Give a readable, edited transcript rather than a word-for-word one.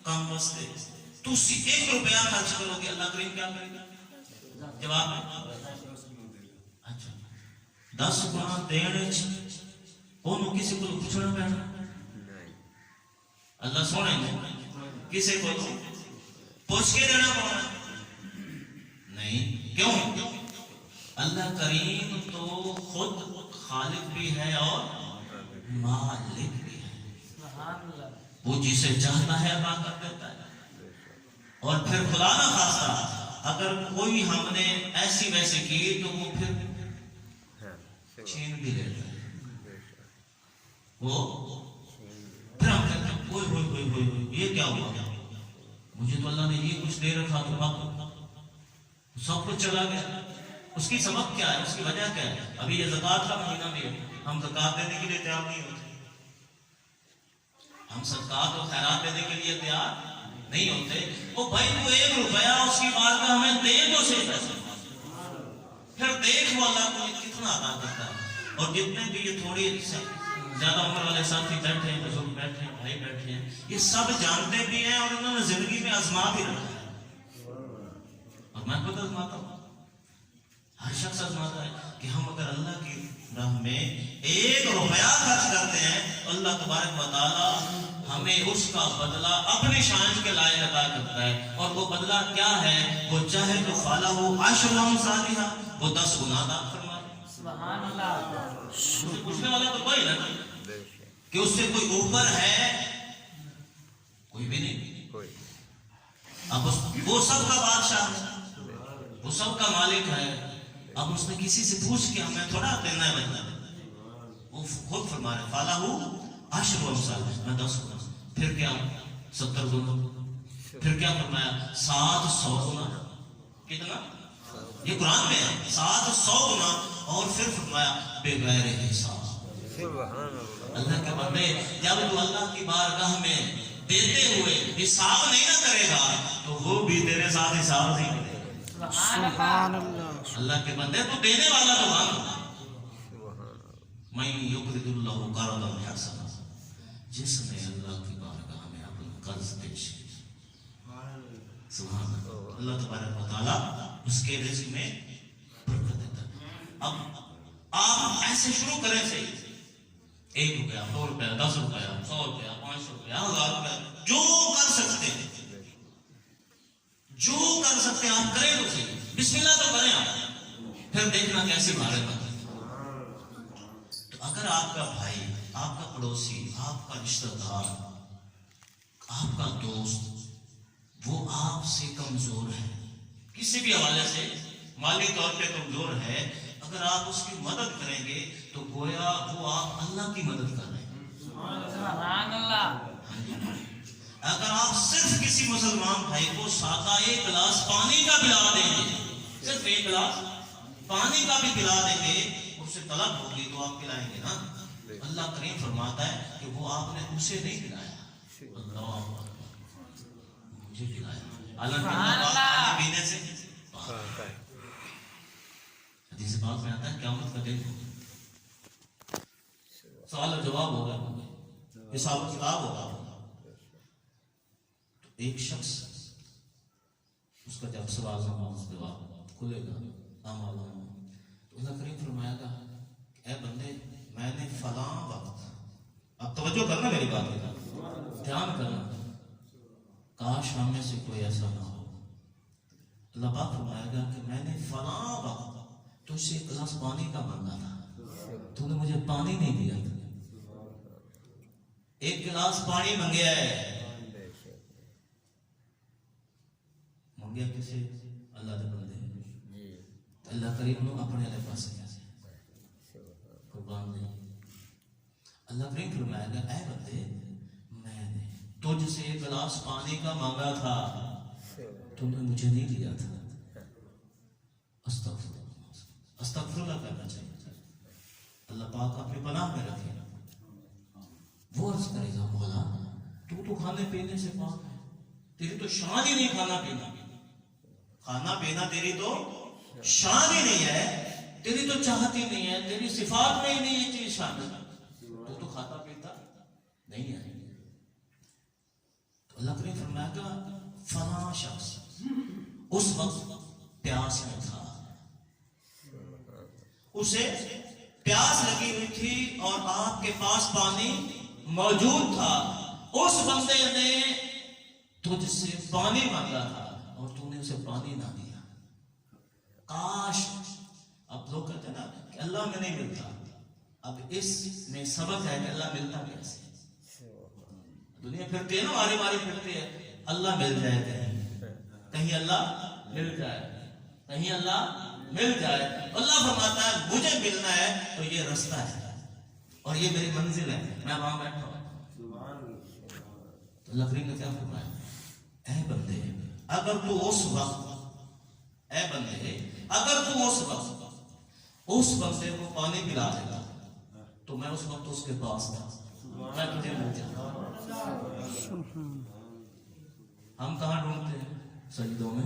کام واسطے تو 1 روپیہ خرچ کرو گے اللہ کریم کیا کرے گا؟ جواب ہے اچھا 10 گنا دینے انہوں کسی کو پوچھنا پینا اللہ سونے کسی کو پوچھ کے دینا پڑنا نہیں کیوں اللہ کریم تو خود خالق بھی ہے اور مالک بھی ہے وہ جسے چاہتا ہے عطا کر دیتا ہے اور پھر خدا نہ خواستہ اگر کوئی ہم نے ایسی ویسے کی تو وہ پھر چھین بھی لیتا ہے وہ پھر ہم کہتے ہیں ہوئے ہوئے ہوئے ہوئے ہوئے یہ کیا ہوا مجھے تو اللہ نے یہ کچھ دے رکھا تو سب کچھ چلا گیا اس کی سبب کیا ہے اس کی وجہ کیا ہے ابھی یہ زکوٰۃ کا مہینہ بھی ہے ہم زکوٰۃ دینے کے لیے تیار نہیں ہوتے ہم صدقات اور خیرات دینے کے لیے تیار نہیں ہوتے وہ بھائی تو 1 روپیہ اس کی بات کا ہمیں دے تو سے پیسے پھر دیکھ وہ اللہ کو کتنا عطا کرتا ہے اور جتنے بھی یہ تھوڑی زیادہ عمر والے ساتھی بیٹھے ہیں بزرگ بیٹھے ہیں بھائی بیٹھے ہیں یہ سب جانتے بھی ہیں اور انہوں نے زندگی میں آزما بھی رکھا ہے اور میں خود آزماتا ہوں ہر شخص آزماتا ہے کہ ہم اگر اللہ کی راہ میں 1 روپیہ خرچ کرتے ہیں اللہ تبارک و تعالی ہمیں اس کا بدلہ اپنی شان کے لائق عطا کرتا ہے اور وہ بدلہ کیا ہے وہ چاہے تو فالہ ہو 10 امثالھا وہ 10 گنا عطا فرمائے سبحان اللہ پوچھنے والا تو کوئی نہیں کہ اس سے کوئی اوپر ہے کوئی بھی نہیں اب وہ سب کا بادشاہ ہے وہ سب کا مالک ہے اب اس نے کسی سے پوچھ کے ہمیں تھوڑا دینا ہے بچنا وہ خود فرما رہے فالہ ہو 10 امثالھا میں 10 گنا پھر کیا 70 گنا پھر کیا فرمایا 700 گنا کتنا یہ قرآن میں ہے 700 گنا اور پھر فرمایا بغیر حساب اللہ کے بندے جب تو اللہ کی بارگاہ میں دیتے ہوئے حساب نہیں نہ کرے گا تو وہ بھی تیرے ساتھ حساب نہیں کرے گا سبحان اللہ اللہ کے بندے تو دینے والا تو بن میں یقرض اللہ قرضا حسنا جس نے اللہ کی بارگاہ میں اپنا قرض پیش کیا سبحان اللہ اللہ تبارک و تعالی اس کے رزق میں برکت دیتا ہے اب آپ ایسے شروع کریں سے 1 روپیہ 2 روپیہ 10 روپیہ 100 روپیہ 500 روپیہ 1000 روپیہ جو کر سکتے ہیں آپ کریں تو صحیح بسم اللہ تو کریں آپ پھر دیکھنا کیسے مارے گا تو اگر آپ کا بھائی آپ کا پڑوسی آپ کا رشتہ دار آپ کا دوست وہ آپ سے کمزور ہے کسی بھی حوالے سے مالی طور پہ کمزور ہے اگر آپ اس کی مدد کریں گے تو گویا وہ آپ اللہ کی مدد کر رہے ہیں سبحان اللہ اگر آپ صرف کسی مسلمان بھائی کو سادہ 1 گلاس پانی کا پلا دیں گے صرف 1 گلاس پانی کا بھی پلا دیں گے اس سے طلب ہوگی تو آپ پلائیں گے نا اللہ کریم فرماتا ہے کہ وہ آپ نے اسے نہیں پلایا اللہ مجھے پلایا اللہ پینے سے حدیث پاک میں آتا ہے قیامت کا دن سوال اور جواب ہوگا حساب و کتاب ہوگا تو ایک شخص اس کا جب سوال جواب کھلے گا تو اللہ کریم فرمائے گا اے بندے میں نے فلاں وقت اب توجہ کرنا میری بات کا دھیان کرنا کاش ہم میں سے کوئی ایسا نہ ہو اللہ پاک فرمائے گا کہ میں نے فلاں وقت تو سے 1 گلاس پانی کا مانگا تھا تو نے مجھے پانی نہیں دیا 1 گلاس پانی منگیا ہے منگیا کسے اللہ دے بندے اللہ کریم نو اپنے لے پاس قربان دے اللہ کریم فرمائے گا اے بندے میں نے تجھ سے 1 گلاس پانی کا مانگا تھا تم نے مجھے نہیں دیا تھا استغفر اللہ کرنا چاہیے اللہ پاک اپنے پناہ میں رکھے وہ عرض کرے گا مولا تو کھانے پینے سے پاک ہے تیری تو شان ہی نہیں کھانا پینا تیری تو شان ہی نہیں ہے تیری تو چاہت ہی نہیں ہے تیری صفات میں ہی نہیں یہ چیز شامل تو کھاتا پیتا نہیں ہے تو اللہ کریم فرمایا کہ فلاں شخص اس وقت پیاس میں تھا، اسے پیاس لگی ہوئی تھی اور آپ کے پاس پانی موجود تھا، اس بندے نے تجھ سے پانی مانگا تھا اور تو نے اسے پانی نہ دیا۔ کاش، اب لوگ کہتے ہیں نا کہ اللہ میں نہیں ملتا، اب اس میں سبق ہے کہ اللہ ملتا کیسے۔ دنیا پھرتی ہے نا، ماری ماری پھرتی ہے، اللہ مل جائے کہیں اللہ مل جائے، کہیں اللہ مل جائے۔ اللہ فرماتا ہے مجھے ملنا ہے تو یہ رستہ ہے اور یہ میری منزل ہے، میں وہاں بیٹھا ہوں۔ تو اللہ کریم نے کیا فرمایا، اے بندے اگر تو اس وقت، اے بندے اگر تو اس وقت اس بندے کو پانی پلا دے گا تو میں اس وقت اس کے پاس تھا، میں تجھے مل جاتا۔ ہم کہاں ڈھونڈتے ہیں؟ سجدوں میں